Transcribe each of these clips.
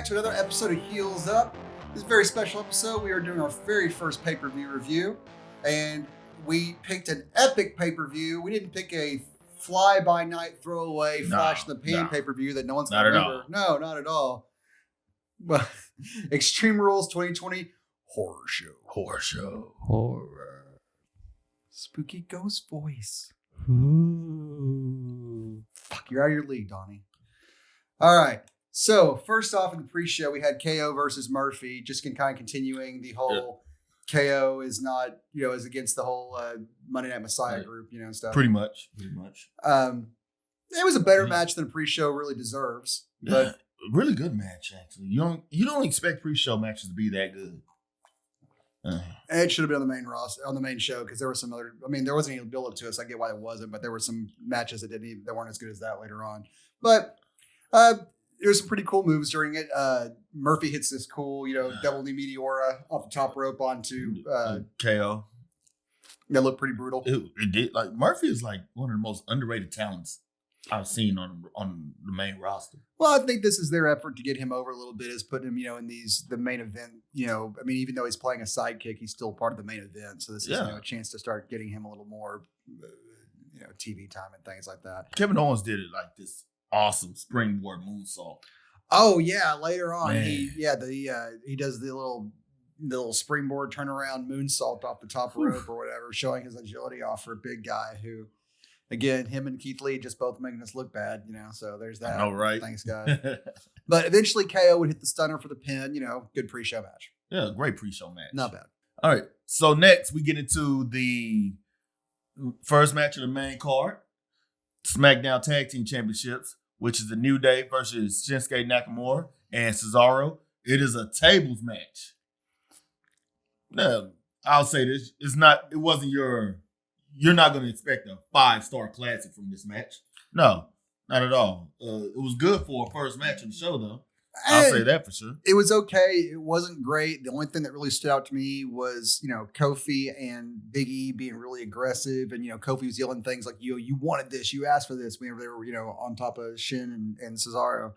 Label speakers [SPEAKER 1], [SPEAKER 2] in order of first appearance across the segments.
[SPEAKER 1] to another episode of Heels Up. This is a very special episode. We are doing our very first pay-per-view review, and we picked an epic pay-per-view. We didn't pick a fly-by-night throwaway, flash-in-the-pan pay-per-view that no one's going to remember. No, not at all. But Extreme Rules 2020 Horror Show.
[SPEAKER 2] Horror.
[SPEAKER 1] Spooky ghost voice.
[SPEAKER 2] Ooh.
[SPEAKER 1] Fuck, you're out of your league, Donnie. All right. So, first off in the pre-show, we had KO versus Murphy. Just kind of continuing the whole KO is not, is against the whole Monday Night Messiah group, and stuff.
[SPEAKER 3] Pretty much.
[SPEAKER 1] It was a better match than a pre-show really deserves. But
[SPEAKER 3] really good match, actually. You don't expect pre-show matches to be that good.
[SPEAKER 1] It should have been on the main roster, on the main show, because there were some other. I mean, there wasn't any build up to it, so I get why it wasn't. But there were some matches that weren't as good as that later on. But there's some pretty cool moves during it. Murphy hits this cool, double knee meteora off the top rope onto
[SPEAKER 3] KO.
[SPEAKER 1] That looked pretty brutal.
[SPEAKER 3] It did. Like Murphy is like one of the most underrated talents I've seen on the main roster.
[SPEAKER 1] Well, I think this is their effort to get him over a little bit, is putting him, in the main event. I mean, even though he's playing a sidekick, he's still part of the main event. So this is a chance to start getting him a little more, TV time and things like that.
[SPEAKER 3] Kevin Owens did it like this awesome springboard moonsault.
[SPEAKER 1] Oh yeah, later on he does the little springboard turnaround moonsault off the top rope or whatever, showing his agility off for a big guy who. Again, him and Keith Lee just both making us look bad, so there's that.
[SPEAKER 3] I know, right?
[SPEAKER 1] Thanks, guys. But eventually KO would hit the stunner for the pin, good pre-show match.
[SPEAKER 3] Yeah, great pre-show match.
[SPEAKER 1] Not bad.
[SPEAKER 3] All right, so next we get into the first match of the main card, SmackDown Tag Team Championships, which is the New Day versus Shinsuke Nakamura and Cesaro. It is a tables match. Now, I'll say this. You're not going to expect a 5-star classic from this match. No, not at all. It was good for a first match of the show, though. I'll say that for sure.
[SPEAKER 1] It was okay. It wasn't great. The only thing that really stood out to me was, Kofi and Big E being really aggressive. And, Kofi was yelling things like, you wanted this. You asked for this. Whenever they were, on top of Shin and Cesaro.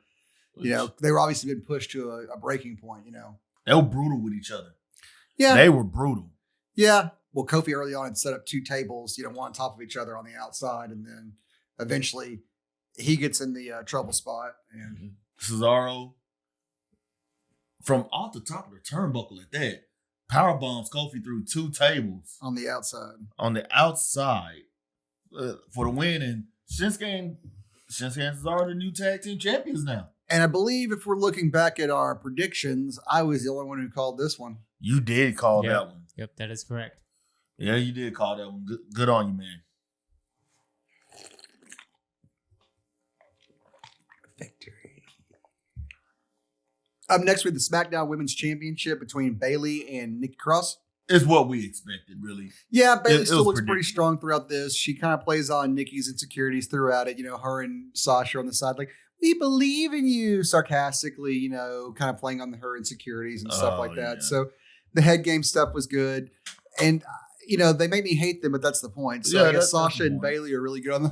[SPEAKER 1] They were obviously been pushed to a breaking point,
[SPEAKER 3] They were brutal with each other.
[SPEAKER 1] Yeah.
[SPEAKER 3] They were brutal.
[SPEAKER 1] Yeah. Well, Kofi early on had set up 2 tables, one on top of each other on the outside. And then eventually he gets in the trouble spot. And
[SPEAKER 3] Cesaro, from off the top of the turnbuckle at that, power bombs Kofi through 2 tables.
[SPEAKER 1] On the outside.
[SPEAKER 3] For the win. And Shinsuke and Cesaro are the new tag team champions now.
[SPEAKER 1] And I believe if we're looking back at our predictions, I was the only one who called this one.
[SPEAKER 3] You did call that one.
[SPEAKER 2] Yep, that is correct.
[SPEAKER 3] Yeah, you did call that one. Good on you, man.
[SPEAKER 1] Victory. Up next, we have the SmackDown Women's Championship between Bayley and Nikki Cross.
[SPEAKER 3] It's what we expected, really.
[SPEAKER 1] Yeah, Bayley still looks pretty strong throughout this. She kind of plays on Nikki's insecurities throughout it. Her and Sasha on the side, like, we believe in you, sarcastically, kind of playing on her insecurities and stuff like that. Yeah. So the head game stuff was good. And they make me hate them, but that's the point. So I guess Sasha and Bayley are really good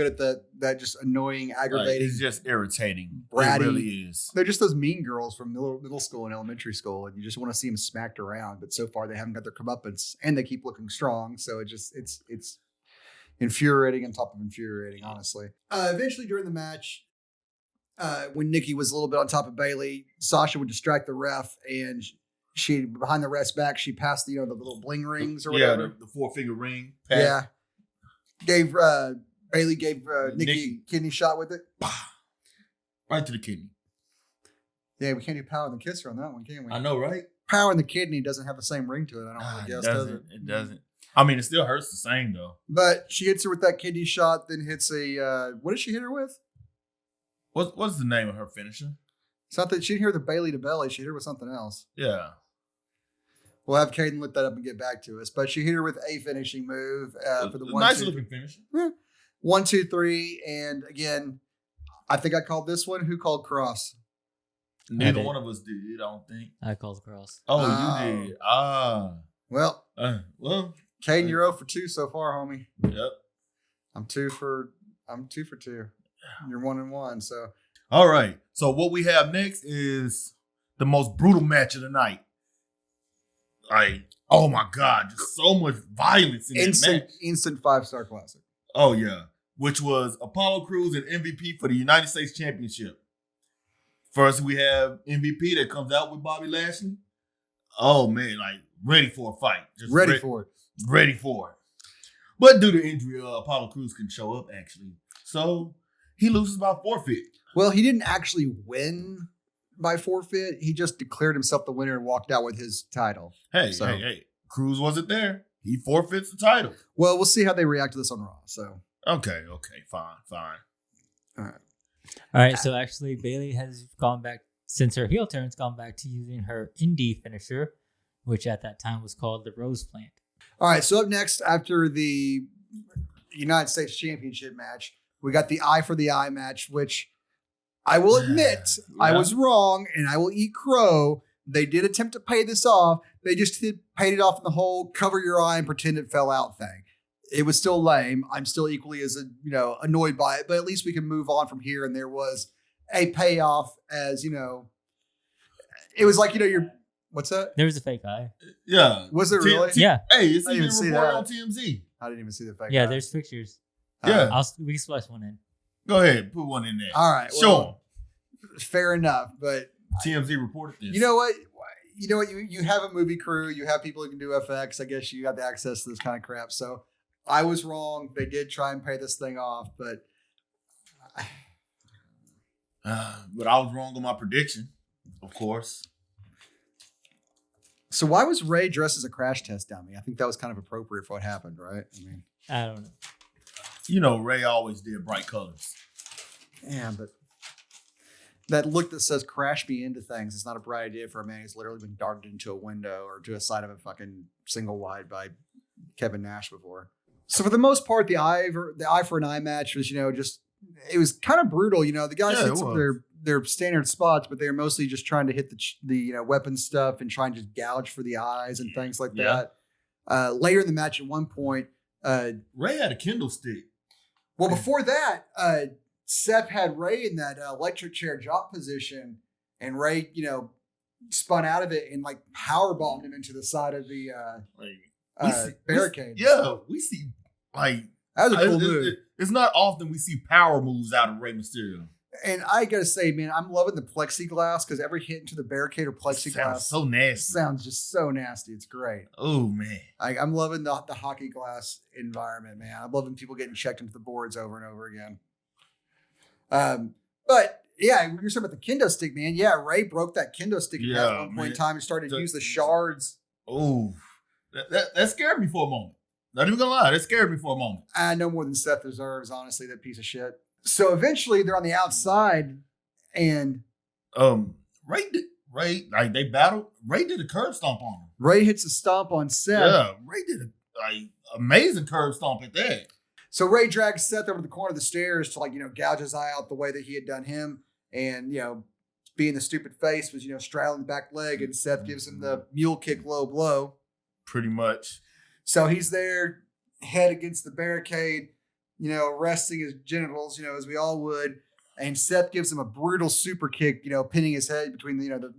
[SPEAKER 1] at that just annoying, aggravating.
[SPEAKER 3] It's just irritating.
[SPEAKER 1] Bratty.
[SPEAKER 3] It really is.
[SPEAKER 1] They're just those mean girls from middle school and elementary school, and you just want to see them smacked around. But so far, they haven't got their comeuppance, and they keep looking strong. So it's infuriating on top of infuriating, honestly. Eventually, during the match, when Nikki was a little bit on top of Bayley, Sasha would distract the ref, and she, behind the ref's back, she passed the little bling rings or whatever.
[SPEAKER 3] Yeah, the 4-finger ring.
[SPEAKER 1] Pat. Yeah. Bayley gave Nikki a kidney shot with it.
[SPEAKER 3] Right to the kidney.
[SPEAKER 1] Yeah, we can't do power and the kisser on that one, can we?
[SPEAKER 3] I know, right?
[SPEAKER 1] Power in the kidney doesn't have the same ring to it, I don't really guess, does it?
[SPEAKER 3] It doesn't. I mean, it still hurts the same, though.
[SPEAKER 1] But she hits her with that kidney shot, then hits what did she hit her with?
[SPEAKER 3] What's the name of her finisher?
[SPEAKER 1] It's not that she didn't hit her with the Bayley to belly. She hit her with something else.
[SPEAKER 3] Yeah.
[SPEAKER 1] We'll have Caden look that up and get back to us. But she hit her with a finishing move for the 1,
[SPEAKER 3] nice
[SPEAKER 1] 2,
[SPEAKER 3] looking finisher.
[SPEAKER 1] 1, 2, 3, and again, I think I called this one. Who called Cross?
[SPEAKER 3] Neither one of us did. I don't think.
[SPEAKER 2] I called Cross.
[SPEAKER 3] Oh, you did.
[SPEAKER 1] Well, Caden, you're 0 for 2 so far, homie.
[SPEAKER 3] Yep.
[SPEAKER 1] I'm 2 for 2. You're 1-1. So
[SPEAKER 3] All right. So what we have next is the most brutal match of the night. Like, oh my God, just so much violence in that match.
[SPEAKER 1] Instant 5-star classic.
[SPEAKER 3] Oh yeah, which was Apollo Crews and MVP for the United States Championship. First, we have MVP that comes out with Bobby Lashley. Oh man, like ready for a fight, just
[SPEAKER 1] Ready for it.
[SPEAKER 3] ready for it. But due to injury, Apollo Crews couldn't show up actually, so he loses by forfeit.
[SPEAKER 1] Well, he didn't actually win by forfeit. He just declared himself the winner and walked out with his title.
[SPEAKER 3] Hey, Crews wasn't there. He forfeits the title.
[SPEAKER 1] Well, we'll see how they react to this on Raw. So
[SPEAKER 3] Okay, fine.
[SPEAKER 1] all
[SPEAKER 2] right, so actually Bailey has gone back, since her heel turn's gone back to using her indie finisher, which at that time was called the Rose Plant.
[SPEAKER 1] right. So up next, after the United States Championship match, we got the Eye for the Eye match, which I will admit I was wrong, and I will eat crow. They did attempt to pay this off. They just paid it off in the whole cover your eye and pretend it fell out thing. It was still lame. I'm still equally as annoyed by it, but at least we can move on from here. And there was a payoff, as it was like what's that?
[SPEAKER 2] There was a fake eye.
[SPEAKER 3] Yeah,
[SPEAKER 1] Was there really?
[SPEAKER 2] Yeah.
[SPEAKER 3] Hey, it's
[SPEAKER 1] I didn't
[SPEAKER 3] even
[SPEAKER 1] see
[SPEAKER 3] reported
[SPEAKER 1] that.
[SPEAKER 3] on TMZ.
[SPEAKER 1] I didn't even see the fake.
[SPEAKER 2] Yeah,
[SPEAKER 1] eye.
[SPEAKER 2] there's pictures.
[SPEAKER 3] Yeah.
[SPEAKER 2] We can splice one in.
[SPEAKER 3] Go ahead, put one in there.
[SPEAKER 1] All right.
[SPEAKER 3] Show
[SPEAKER 1] Fair enough, but
[SPEAKER 3] them. TMZ reported this.
[SPEAKER 1] you know what? You have a movie crew. You have people who can do FX. I guess you got the access to this kind of crap. So I was wrong. They did try and pay this thing off, but
[SPEAKER 3] But I was wrong on my prediction, of course.
[SPEAKER 1] so why was Ray dressed as a crash test dummy? I think that was kind of appropriate for what happened, right? I mean,
[SPEAKER 2] I don't know.
[SPEAKER 3] You know, Ray always did bright colors.
[SPEAKER 1] yeah, but that look that says "crash me into things" is not a bright idea for a man who's literally been darted into a window or to a side of a fucking single wide by Kevin Nash before. So for the most part, the eye for an eye match was, just it was kind of brutal. The guys hit some of their standard spots, but they were mostly just trying to hit the weapon stuff and trying to just gouge for the eyes and things like that. Later in the match, at one point,
[SPEAKER 3] Ray had a Kindle stick.
[SPEAKER 1] well, before that, Seth had Ray in that electric chair drop position, and Ray, spun out of it and like power bombed him into the side of the barricade.
[SPEAKER 3] We see like
[SPEAKER 1] That was a cool move.
[SPEAKER 3] It's not often we see power moves out of Rey Mysterio.
[SPEAKER 1] And I gotta say, man, I'm loving the plexiglass because every hit into the barricade or plexiglass
[SPEAKER 3] Sounds so nasty.
[SPEAKER 1] sounds just so nasty. It's great.
[SPEAKER 3] Oh man.
[SPEAKER 1] I'm loving the hockey glass environment, man. I'm loving people getting checked into the boards over and over again. But yeah, you're talking about the kendo stick, man. Yeah, Ray broke that kendo stick at one point in time and started to use the shards.
[SPEAKER 3] Oh, that scared me for a moment. Not even gonna lie, that scared me for a moment.
[SPEAKER 1] I know more than Seth deserves, honestly, that piece of shit. So eventually they're on the outside and
[SPEAKER 3] Ray, like they battled. Ray did a curb stomp on him.
[SPEAKER 1] Ray hits a stomp on Seth.
[SPEAKER 3] Yeah, Ray did a amazing curb stomp at that.
[SPEAKER 1] So Ray drags Seth over to the corner of the stairs to gouge his eye out the way that he had done him. And, being the stupid face was, straddling the back leg, and Seth gives him the mule kick low blow.
[SPEAKER 3] Pretty much.
[SPEAKER 1] So he's there, head against the barricade, resting his genitals, as we all would. And Seth gives him a brutal super kick, pinning his head between the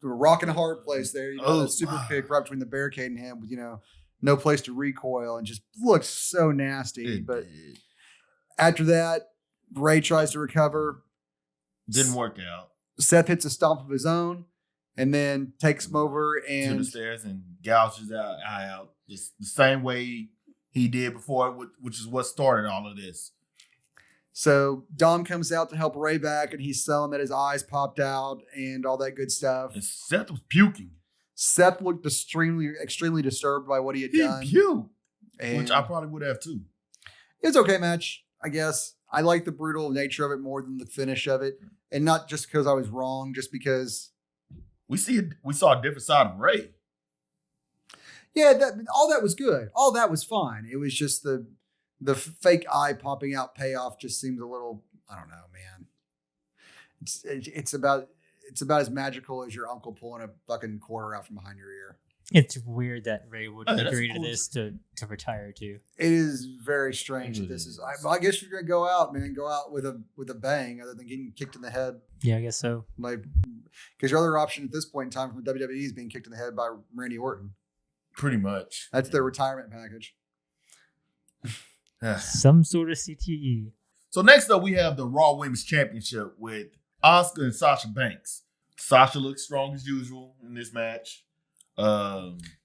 [SPEAKER 1] rock and a hard place there. The super kick right between the barricade and him with, no place to recoil, and just looks so nasty. But after that, Ray tries to recover.
[SPEAKER 3] Didn't work out.
[SPEAKER 1] Seth hits a stomp of his own and then takes him over
[SPEAKER 3] To the stairs and gouges that eye out. Just the same way he did before, which is what started all of this.
[SPEAKER 1] So Dom comes out to help Ray back, and he's selling that his eyes popped out and all that good stuff.
[SPEAKER 3] And Seth was puking.
[SPEAKER 1] Seth looked extremely disturbed by what he had done.
[SPEAKER 3] He puked,
[SPEAKER 1] And
[SPEAKER 3] which I probably would have too.
[SPEAKER 1] it's okay match, I guess. I like the brutal nature of it more than the finish of it. And not just because I was wrong, just because
[SPEAKER 3] We saw a different side of Ray.
[SPEAKER 1] yeah, all that was good. All that was fine. It was just the fake eye popping out payoff just seems a little, I don't know, man. It's about as magical as your uncle pulling a fucking quarter out from behind your ear.
[SPEAKER 2] It's weird that Ray would
[SPEAKER 3] Oh, that's
[SPEAKER 2] agree to
[SPEAKER 3] cool.
[SPEAKER 2] this to retire too.
[SPEAKER 1] It is very strange that this is. I guess you're gonna go out, man. Go out with a bang, other than getting kicked in the head.
[SPEAKER 2] Yeah, I guess so.
[SPEAKER 1] Like, because your other option at this point in time from the WWE is being kicked in the head by Randy Orton.
[SPEAKER 3] Pretty much.
[SPEAKER 1] That's their retirement package.
[SPEAKER 2] Some sort of CTE.
[SPEAKER 3] So next up, we have the Raw Women's Championship with Asuka and Sasha Banks. Sasha looks strong as usual in this match.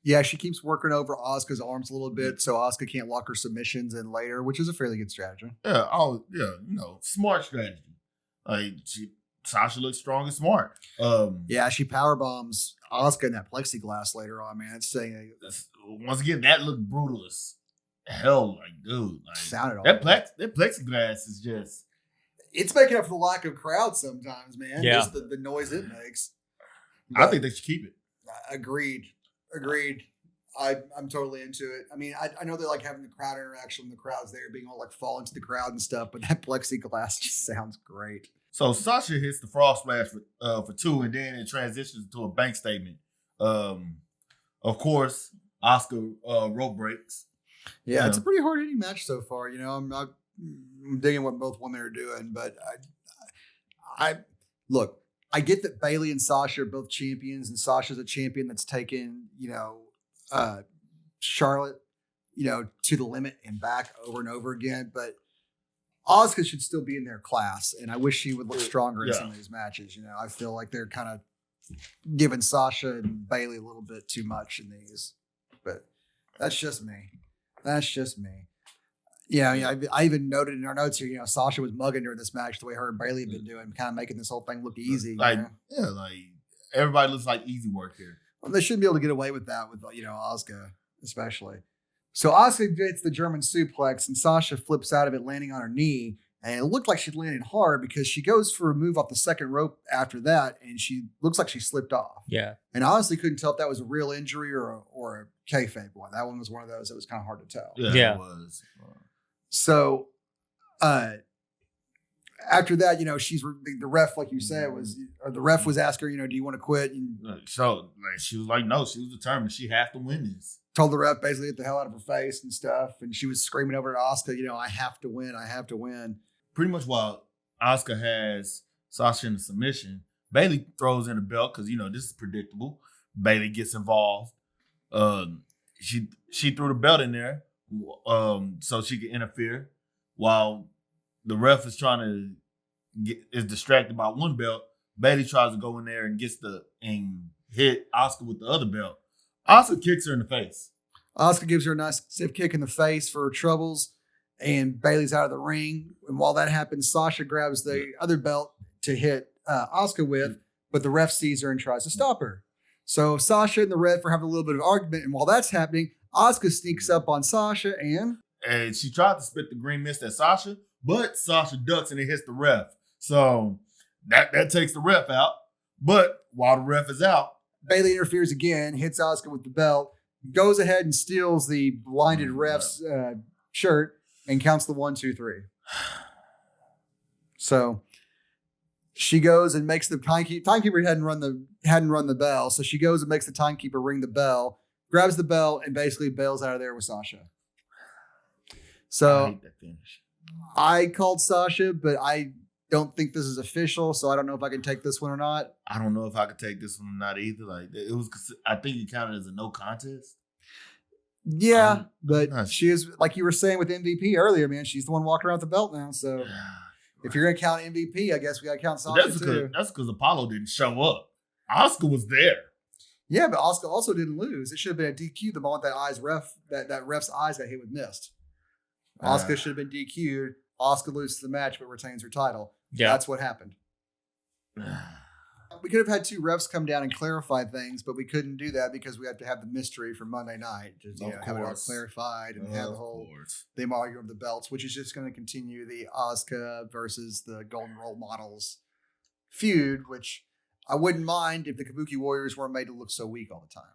[SPEAKER 1] Yeah, she keeps working over Asuka's arms a little bit, so Asuka can't lock her submissions in later, which is a fairly good strategy.
[SPEAKER 3] Smart strategy. Sasha looks strong and smart.
[SPEAKER 1] Yeah, she power bombs Asuka in that plexiglass later on, man. It's saying
[SPEAKER 3] once again, that looked brutal as hell. Like, dude,
[SPEAKER 1] sounded all
[SPEAKER 3] that plexiglass is just.
[SPEAKER 1] It's making up for the lack of crowd sometimes, man.
[SPEAKER 2] Yeah.
[SPEAKER 1] Just the noise it makes.
[SPEAKER 3] I think they should keep it.
[SPEAKER 1] Agreed. I'm totally into it. I mean, I know they like having the crowd interaction when the crowd's there, being all like fall into the crowd and stuff, but that plexiglass just sounds great.
[SPEAKER 3] So Sasha hits the frog splash for 2, and then it transitions to a bank statement. Of course, Asuka rope breaks.
[SPEAKER 1] Yeah, it's a pretty hard hitting match so far. You know, I'm digging what both women are doing, but I look. I get that Bayley and Sasha are both champions, and Sasha's a champion that's taken, Charlotte, to the limit and back over and over again. But Asuka should still be in their class, and I wish she would look stronger in some of these matches. You know, I feel like they're kind of giving Sasha and Bayley a little bit too much in these, but that's just me. Yeah, I even noted in our notes here, Sasha was mugging during this match the way her and Bayley have been doing, kind of making this whole thing look easy.
[SPEAKER 3] Like everybody looks like easy work here.
[SPEAKER 1] Well, they shouldn't be able to get away with that with, Asuka especially. So Asuka gets the German suplex and Sasha flips out of it, landing on her knee. And it looked like she landed hard because she goes for a move off the second rope after that, and she looks like she slipped off.
[SPEAKER 2] Yeah.
[SPEAKER 1] And I honestly couldn't tell if that was a real injury or a kayfabe one. That one was one of those that was kind of hard to tell.
[SPEAKER 3] Yeah. It was.
[SPEAKER 1] So, after that, she's the ref, like you said, the ref was asking her, do you want to quit? And
[SPEAKER 3] so she was like, no, she was determined. She had to win this.
[SPEAKER 1] Told the ref basically get the hell out of her face and stuff. And she was screaming over to Asuka, I have to win. I have to win.
[SPEAKER 3] Pretty much while Asuka has Sasha in the submission, Bayley throws in a belt because, this is predictable. Bayley gets involved. She threw the belt in there so she could interfere while the ref is is distracted by one belt. Bayley tries to go in there and and hit Asuka with the other belt. Asuka kicks her in the face.
[SPEAKER 1] Asuka gives her a nice stiff kick in the face for her troubles, and Bayley's out of the ring. And while that happens, Sasha grabs the other belt to hit Asuka with, but the ref sees her and tries to stop her. So Sasha and the ref are having a little bit of argument, and while that's happening, Asuka sneaks up on Sasha
[SPEAKER 3] and she tried to spit the green mist at Sasha, but Sasha ducks and it hits the ref. So that takes the ref out. But while the ref is out,
[SPEAKER 1] Bayley interferes again, hits Asuka with the belt, goes ahead and steals the blinded ref's shirt, and counts the 1, 2, 3. So she goes and makes the timekeeper hadn't run the bell, so she goes and makes the timekeeper ring the bell, grabs the bell, and basically bails out of there with Sasha. So
[SPEAKER 3] I hate that finish.
[SPEAKER 1] I called Sasha, but I don't think this is official, so I don't know if I can take this one or not.
[SPEAKER 3] I don't know if I could take this one or not either. I think it counted as a no contest.
[SPEAKER 1] Yeah, but she is, like you were saying with MVP earlier, man, she's the one walking around with the belt now. So if you're going to count MVP, I guess we got to count Sasha too. That's
[SPEAKER 3] because Apollo didn't show up. Asuka was there.
[SPEAKER 1] Yeah, but Asuka also didn't lose. It should have been a DQ the moment that ref's eyes got hit with mist. Asuka should have been DQ'd. Asuka loses the match but retains her title. Yeah. That's what happened. We could have had 2 refs come down and clarify things, but we couldn't do that because we had to have the mystery for Monday night. Just have it all clarified and have the whole them argue over the belts, which is just going to continue the Asuka versus the Golden Role Models feud, which I wouldn't mind if the Kabuki Warriors weren't made to look so weak all the time.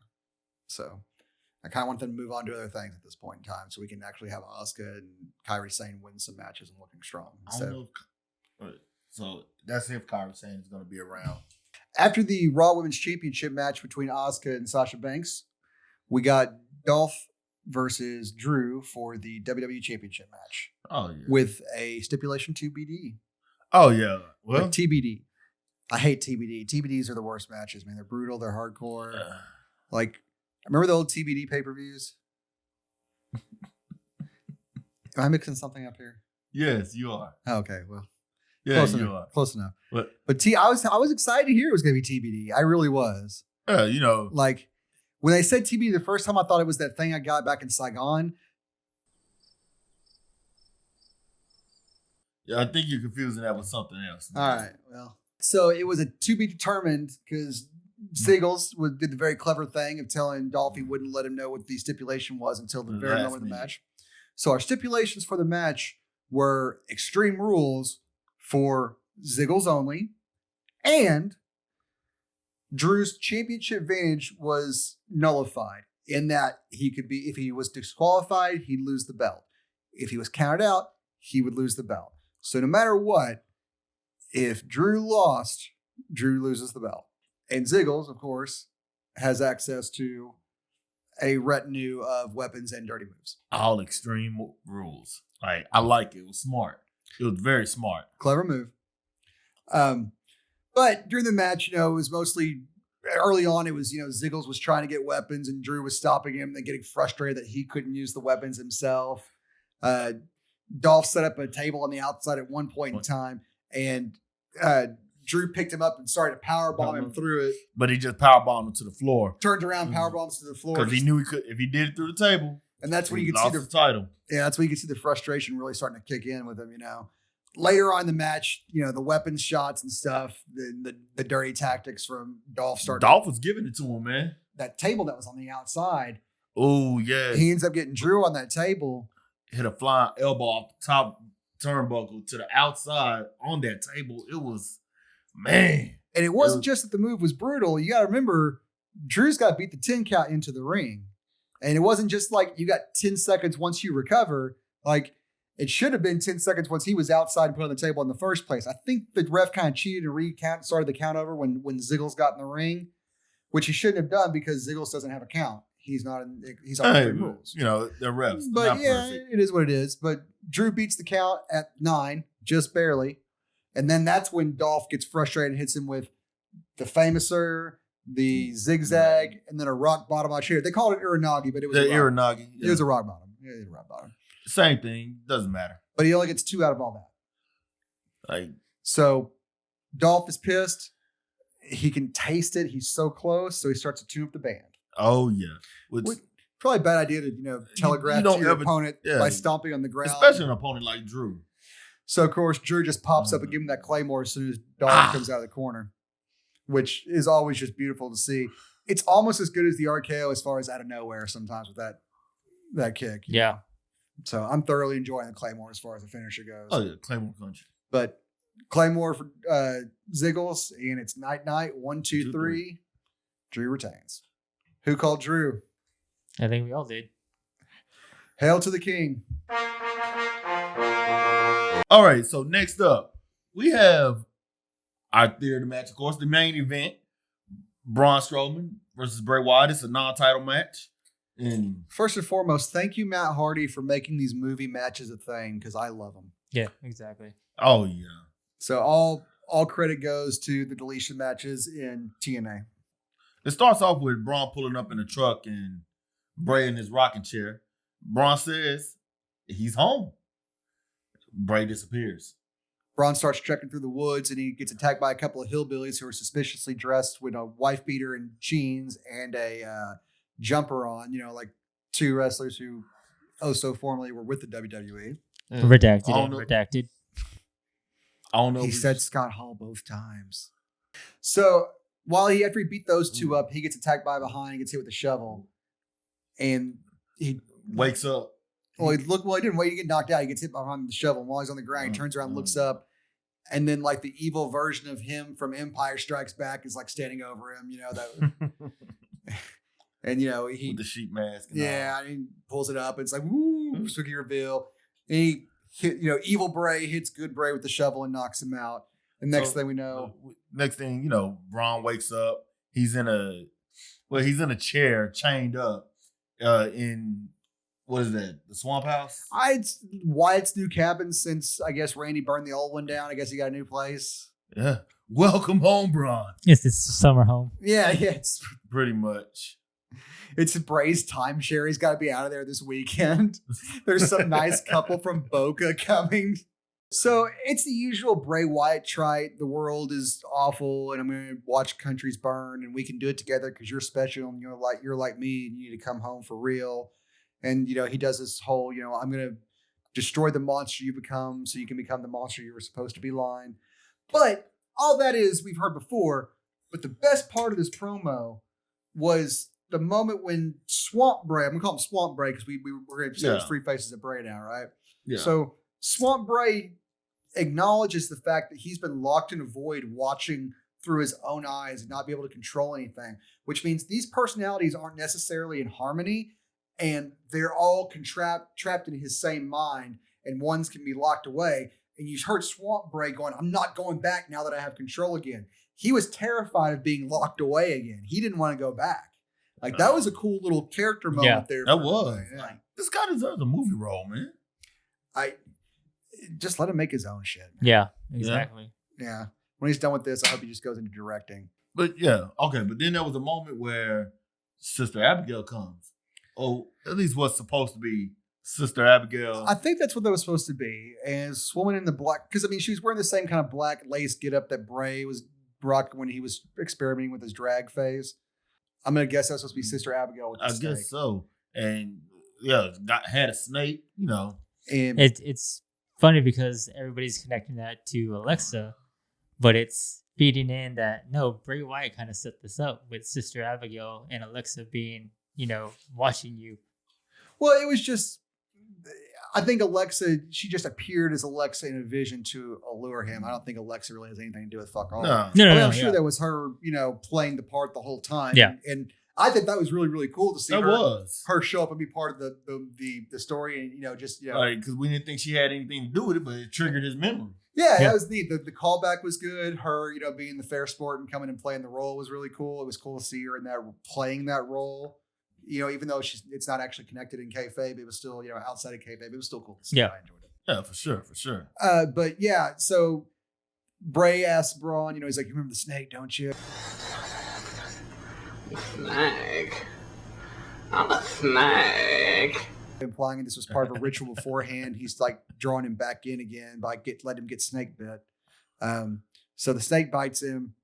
[SPEAKER 1] So I kind of want them to move on to other things at this point in time so we can actually have Asuka and Kairi Sane win some matches and looking strong.
[SPEAKER 3] So that's if Kairi Sane is going to be around.
[SPEAKER 1] After the Raw Women's Championship match between Asuka and Sasha Banks, We got Dolph versus Drew for the WWE Championship match.
[SPEAKER 3] Oh yeah.
[SPEAKER 1] With a stipulation TBD.
[SPEAKER 3] Oh yeah. Well,
[SPEAKER 1] like TBD. I hate TBD. TBDs are the worst matches, man. They're brutal. They're hardcore. Like, remember the old TBD pay-per-views? Am I mixing something up here?
[SPEAKER 3] Yes, you are.
[SPEAKER 1] Oh, okay, well,
[SPEAKER 3] Yeah,
[SPEAKER 1] close
[SPEAKER 3] you
[SPEAKER 1] enough.
[SPEAKER 3] are.
[SPEAKER 1] Close enough.
[SPEAKER 3] But
[SPEAKER 1] I was excited to hear it was going to be TBD. I really was.
[SPEAKER 3] you know,
[SPEAKER 1] Like when they said TBD the first time, I thought it was that thing I got back in Saigon.
[SPEAKER 3] yeah, I think you're confusing that with something else.
[SPEAKER 1] All right, well, so it was a to be determined because Ziggles did the very clever thing of telling Dolph he wouldn't let him know what the stipulation was until the very moment of the match. So our stipulations for the match were Extreme Rules for Ziggles only, and Drew's championship advantage was nullified in that he could be, if he was disqualified, he'd lose the belt. If he was counted out, he would lose the belt. So no matter what, if Drew lost, Drew loses the belt. And Ziggles, of course, has access to a retinue of weapons and dirty moves.
[SPEAKER 3] All Extreme Rules. Like, I like it. It was smart. It was very smart.
[SPEAKER 1] Clever move. But during the match, it was mostly early on. It was, Ziggles was trying to get weapons and Drew was stopping him and getting frustrated that he couldn't use the weapons himself. Dolph set up a table on the outside at one point in time, and Drew picked him up and started to powerbomb him through it.
[SPEAKER 3] But he just powerbombed him to the floor.
[SPEAKER 1] Turned around, powerbombs to the floor.
[SPEAKER 3] Because he knew he could, if he did it through the table.
[SPEAKER 1] And that's when you could
[SPEAKER 3] see the title.
[SPEAKER 1] Yeah, that's when you could see the frustration really starting to kick in with him, Later on in the match, the weapons shots and stuff, the dirty tactics from Dolph started.
[SPEAKER 3] Dolph was giving it to him, man.
[SPEAKER 1] That table that was on the outside.
[SPEAKER 3] Oh, yeah.
[SPEAKER 1] He ends up getting Drew on that table.
[SPEAKER 3] Hit a flying elbow off the top turnbuckle to the outside on that table. It was, man.
[SPEAKER 1] And it wasn't just that the move was brutal. You got to remember, Drew's got to beat the 10 count into the ring. And it wasn't just like you got 10 seconds once you recover. Like, it should have been 10 seconds once he was outside and put on the table in the first place. I think the ref kind of cheated and started the count over when Ziggles got in the ring, which he shouldn't have done because Ziggles doesn't have a count. He's on the rules.
[SPEAKER 3] They're refs.
[SPEAKER 1] But yeah, it is what it is. But Drew beats the count at 9, just barely. And then that's when Dolph gets frustrated and hits him with the Famouser, the zigzag, and then a rock bottom on chair. They called it Uranagi, but it was
[SPEAKER 3] Uranagi.
[SPEAKER 1] Yeah. It was a rock bottom. Yeah, it was a rock bottom.
[SPEAKER 3] Same thing. Doesn't matter.
[SPEAKER 1] But he only gets 2 out of all that. So Dolph is pissed. He can taste it. He's so close. So he starts to tune up the band.
[SPEAKER 3] Oh, yeah.
[SPEAKER 1] Probably a bad idea to, telegraph to your opponent by stomping on the ground.
[SPEAKER 3] Especially an opponent like Drew.
[SPEAKER 1] So, of course, Drew just pops up and gives him that Claymore as soon as Dolph comes out of the corner, which is always just beautiful to see. It's almost as good as the RKO as far as out of nowhere sometimes with that kick.
[SPEAKER 2] Yeah.
[SPEAKER 1] So I'm thoroughly enjoying the Claymore as far as the finisher goes.
[SPEAKER 3] Oh, yeah, Claymore country.
[SPEAKER 1] But Claymore for Ziggles, and it's night. 1, 2, 3. Drew retains. Who called Drew?
[SPEAKER 2] I think we all did.
[SPEAKER 1] Hail to the king.
[SPEAKER 3] All right, so next up, we have our theater match, of course, the main event. Braun Strowman versus Bray Wyatt. It's a non-title match. And
[SPEAKER 1] first and foremost, thank you, Matt Hardy, for making these movie matches a thing because I love them.
[SPEAKER 2] Yeah, exactly.
[SPEAKER 3] Oh, yeah.
[SPEAKER 1] So all credit goes to the deletion matches in TNA.
[SPEAKER 3] It starts off with Braun pulling up in a truck and Bray in his rocking chair. Braun says he's home. Bray disappears.
[SPEAKER 1] Braun starts trekking through the woods and he gets attacked by a couple of hillbillies who are suspiciously dressed with a wife beater and jeans and a jumper on, like 2 wrestlers who so formerly were with the WWE.
[SPEAKER 2] Redacted.
[SPEAKER 3] I don't know.
[SPEAKER 1] He said Scott Hall both times. So after he beat those 2 up, he gets attacked by behind, he gets hit with a shovel. And he
[SPEAKER 3] wakes up.
[SPEAKER 1] Well, he didn't wait to get knocked out. He gets hit behind the shovel. And while he's on the ground, he turns around, looks up. And then like the evil version of him from Empire Strikes Back is like standing over him, and he
[SPEAKER 3] with the sheep mask. And
[SPEAKER 1] he pulls it up. And it's like, woo, spooky reveal. And he hit, evil Bray hits good Bray with the shovel and knocks him out. And next thing we know,
[SPEAKER 3] Braun wakes up. He's in a chair, chained up. in what is that? The Swamp House?
[SPEAKER 1] It's Wyatt's new cabin since I guess Randy burned the old one down. I guess he got a new place.
[SPEAKER 3] Yeah. Welcome home, Braun.
[SPEAKER 2] It's his summer home.
[SPEAKER 1] Yeah, it's
[SPEAKER 3] Pretty much.
[SPEAKER 1] Bray's timeshare. He's got to be out of there this weekend. There's some nice couple from Boca coming. So it's the usual Bray Wyatt trite. The world is awful, and I'm going to watch countries burn, and we can do it together because you're special and you're like me, and you need to come home for real. And he does this whole, I'm going to destroy the monster you become, so you can become the monster you were supposed to be line. But all that is we've heard before. But the best part of this promo was the moment when Swamp Bray, I'm going to call him Swamp Bray because we're going to say there's three faces of Bray now, right?
[SPEAKER 3] Yeah.
[SPEAKER 1] So Swamp Bray acknowledges the fact that he's been locked in a void watching through his own eyes and not be able to control anything, which means these personalities aren't necessarily in harmony and they're all trapped in his same mind, and ones can be locked away. And you heard Swamp Bray going, I'm not going back now that I have control again. He was terrified of being locked away again. He didn't want to go back. Like, that was a cool little character moment there.
[SPEAKER 3] That was.
[SPEAKER 1] Yeah.
[SPEAKER 3] Like, this guy deserves a movie role, man.
[SPEAKER 1] Just let him make his own shit.
[SPEAKER 2] Yeah, exactly.
[SPEAKER 1] Yeah. When he's done with this, I hope he just goes into directing.
[SPEAKER 3] But yeah, okay. But then there was a moment where Sister Abigail comes. Oh, at least what's supposed to be Sister Abigail.
[SPEAKER 1] I think that's what that was supposed to be. And this woman in the black, because she was wearing the same kind of black lace getup that Bray was rocking when he was experimenting with his drag phase. I'm gonna guess that's supposed to be Sister Abigail with the snake.
[SPEAKER 3] Guess so. And had a snake, And
[SPEAKER 2] It's funny because everybody's connecting that to Alexa, but it's feeding in that no, Bray Wyatt kind of set this up with Sister Abigail and Alexa being, watching you.
[SPEAKER 1] Well, it was just, I think Alexa, she just appeared as Alexa in a vision to allure him. I don't think Alexa really has anything to do with fuck all.
[SPEAKER 3] No.
[SPEAKER 1] I'm sure that was her, playing the part the whole time.
[SPEAKER 2] Yeah.
[SPEAKER 1] And I think that was really, really cool to see
[SPEAKER 3] was
[SPEAKER 1] her show up and be part of the story and,
[SPEAKER 3] because we didn't think she had anything to do with it, but it triggered his memory.
[SPEAKER 1] Yeah, that was neat. The callback was good. Her, being the fair sport and coming and playing the role was really cool. It was cool to see her in that playing that role. Even though it's not actually connected in kayfabe, it was still, outside of kayfabe, it was still cool to see.
[SPEAKER 2] Yeah.
[SPEAKER 1] I enjoyed it.
[SPEAKER 3] Yeah, for sure.
[SPEAKER 1] But yeah, so Bray asks Braun, he's like, you remember the snake, don't you?
[SPEAKER 4] Snake. I'm a snake.
[SPEAKER 1] Implying this was part of a ritual beforehand. He's like drawing him back in again by let him get snake bit. So the snake bites him.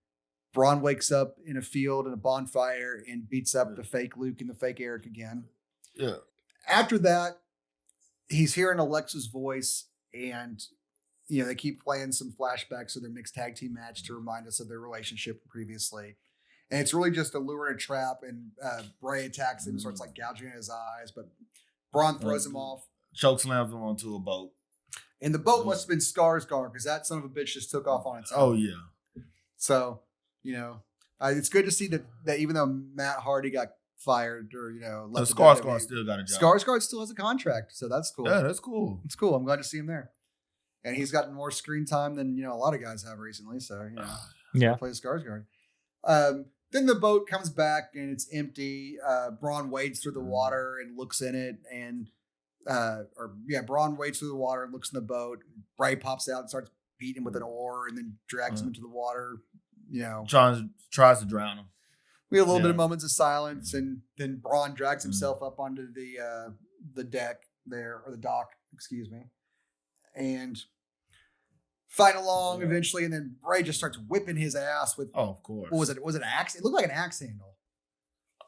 [SPEAKER 1] Braun wakes up in a field in a bonfire and beats up the fake Luke and the fake Eric again.
[SPEAKER 3] Yeah.
[SPEAKER 1] After that, he's hearing Alexa's voice, and they keep playing some flashbacks of their mixed tag team match to remind us of their relationship previously. And it's really just a lure and a trap, and Bray attacks him, starts like gouging at his eyes, but Braun throws him off.
[SPEAKER 3] Choke slams him onto a boat.
[SPEAKER 1] And the boat must have been Skarsgård, because that son of a bitch just took off on its own.
[SPEAKER 3] Oh, yeah.
[SPEAKER 1] So, it's good to see that even though Matt Hardy got fired or, left
[SPEAKER 3] Skarsgård still got a job.
[SPEAKER 1] Skarsgård still has a contract. So that's cool.
[SPEAKER 3] Yeah, that's cool.
[SPEAKER 1] It's cool. I'm glad to see him there. And he's gotten more screen time than, a lot of guys have recently. So,
[SPEAKER 2] yeah.
[SPEAKER 1] Play Skarsgård. Then the boat comes back and it's empty. Braun wades through the water and looks in it. And, Braun wades through the water and looks in the boat. Bray pops out and starts beating him with an oar and then drags him into the water.
[SPEAKER 3] Tries to drown him.
[SPEAKER 1] We have a little bit of moments of silence, and then Braun drags himself up onto the deck there, or the dock, excuse me, and fight along eventually. And then Bray just starts whipping his ass with.
[SPEAKER 3] Oh, of course.
[SPEAKER 1] What was it? Was it an axe? It looked like an axe handle.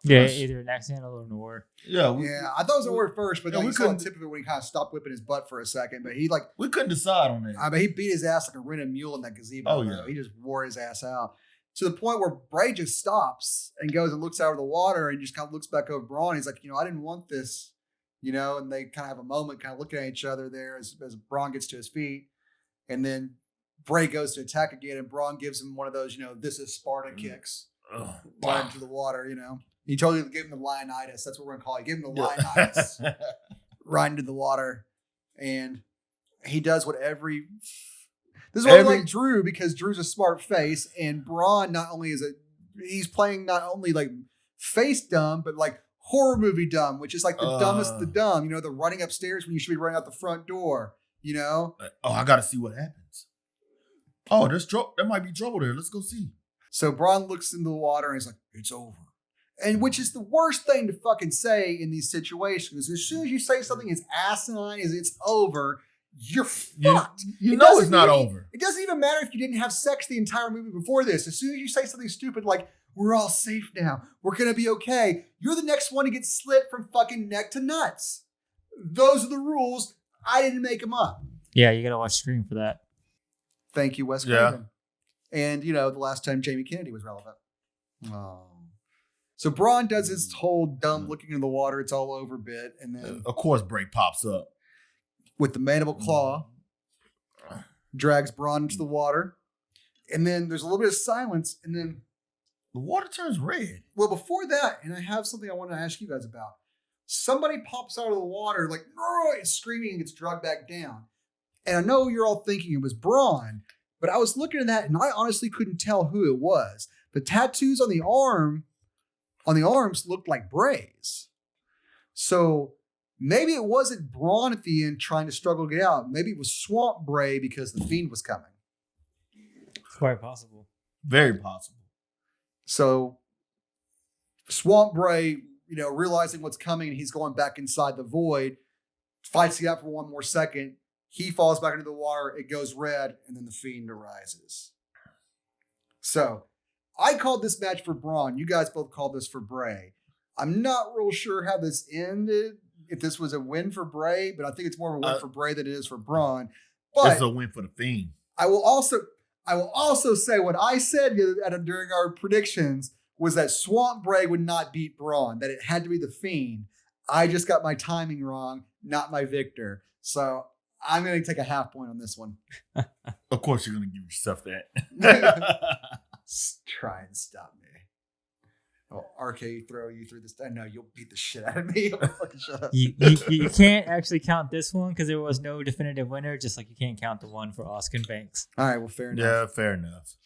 [SPEAKER 2] Yeah, either an axe handle or an oar.
[SPEAKER 1] Yeah, I thought it was an oar first, but then we saw the tip of it when he kind of stopped whipping his butt for a second. But
[SPEAKER 3] we couldn't decide on that.
[SPEAKER 1] I mean, he beat his ass like a rented mule in that gazebo.
[SPEAKER 3] Oh yeah,
[SPEAKER 1] he just wore his ass out to the point where Bray just stops and goes and looks out of the water and just kind of looks back over Braun. He's like, I didn't want this, and they kind of have a moment, kind of looking at each other there as Braun gets to his feet, and then Bray goes to attack again, and Braun gives him one of those, this is Sparta kicks, right into the water, He totally gave him the lionitis. That's what we're going to call it. He gave him the lionitis right into the water. And he does what this is why I like Drew, because Drew's a smart face. And Braun not only he's playing not only like face dumb, but like horror movie dumb, which is like the dumbest of the dumb. You know, the running upstairs when you should be running out the front door. You know?
[SPEAKER 3] Oh, I got to see what happens. Oh, there might be trouble there. Let's go see.
[SPEAKER 1] So Braun looks into the water and he's like, it's over. And which is the worst thing to fucking say in these situations. As soon as you say something as asinine as it's over, you're fucked.
[SPEAKER 3] You know it's not over.
[SPEAKER 1] It doesn't even matter if you didn't have sex the entire movie before this. As soon as you say something stupid like, we're all safe now, we're going to be okay, you're the next one to get slit from fucking neck to nuts. Those are the rules. I didn't make them up.
[SPEAKER 2] Yeah, you gotta watch Scream for that.
[SPEAKER 1] Thank you, Wes Craven. And, you know, the last time Jamie Kennedy was relevant. Oh. So Braun does his whole dumb looking in the water, it's all over bit. And then,
[SPEAKER 3] of course, Bray pops up
[SPEAKER 1] with the mandible claw, drags Braun into the water. And then there's a little bit of silence. And then
[SPEAKER 3] the water turns red.
[SPEAKER 1] Well, before that, and I have something I want to ask you guys about. Somebody pops out of the water, like, is screaming and gets dragged back down. And I know you're all thinking it was Braun, but I was looking at that and I honestly couldn't tell who it was. The tattoos on the arms looked like Bray's. So maybe it wasn't Braun at the end trying to struggle to get out. Maybe it was Swamp Bray because the Fiend was coming.
[SPEAKER 2] It's quite possible.
[SPEAKER 3] Very possible.
[SPEAKER 1] So Swamp Bray, you know, realizing what's coming and he's going back inside the void, fights it out for one more second. He falls back into the water. It goes red, and then the Fiend arises. So I called this match for Braun. You guys both called this for Bray. I'm not real sure how this ended, if this was a win for Bray, but I think it's more of a win for Bray than it is for Braun. But
[SPEAKER 3] it's a win for the Fiend.
[SPEAKER 1] I will also say what I said during our predictions was that Swamp Bray would not beat Braun, that it had to be the Fiend. I just got my timing wrong, not my victor. So I'm going to take a half point on this one.
[SPEAKER 3] Of course, you're going to give yourself that.
[SPEAKER 1] Try and stop me. Oh, RK throw you through this. I know you'll beat the shit out of me. Fucking shut up.
[SPEAKER 2] You can't actually count this one because there was no definitive winner, just like you can't count the one for Oscar Banks.
[SPEAKER 1] All right, well, fair enough.
[SPEAKER 3] Yeah, fair enough.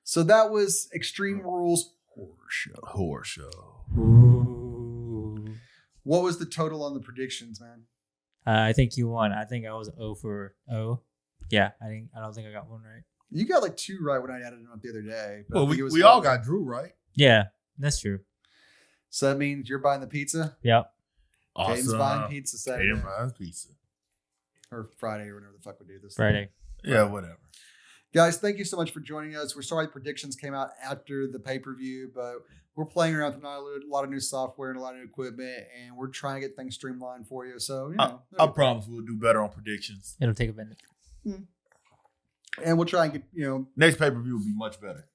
[SPEAKER 1] So that was Extreme Rules
[SPEAKER 3] Horror Show.
[SPEAKER 2] Ooh.
[SPEAKER 1] What was the total on the predictions, man?
[SPEAKER 2] I think you won. I think I was 0 for 0. Yeah, I don't think I got one right.
[SPEAKER 1] You got like 2 right when I added them up the other day.
[SPEAKER 3] Well, we all got Drew right.
[SPEAKER 2] Yeah, that's true.
[SPEAKER 1] So that means you're buying the pizza?
[SPEAKER 2] Yep.
[SPEAKER 3] Awesome.
[SPEAKER 1] Caden's buying pizza Saturday.
[SPEAKER 3] Caden buys pizza.
[SPEAKER 1] Or Friday or whenever the fuck we do this.
[SPEAKER 2] Friday.
[SPEAKER 3] Yeah, whatever.
[SPEAKER 1] Guys, thank you so much for joining us. We're sorry predictions came out after the pay-per-view, but we're playing around with a lot of new software and a lot of new equipment, and we're trying to get things streamlined for you. So, you know.
[SPEAKER 3] I promise we'll do better on predictions.
[SPEAKER 2] It'll take a minute.
[SPEAKER 1] And we'll try and get, you know.
[SPEAKER 3] Next pay-per-view will be much better.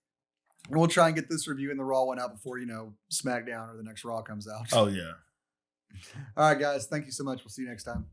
[SPEAKER 1] And we'll try and get this review and the Raw one out before, you know, SmackDown or the next Raw comes out.
[SPEAKER 3] Oh, yeah.
[SPEAKER 1] All right, guys. Thank you so much. We'll see you next time.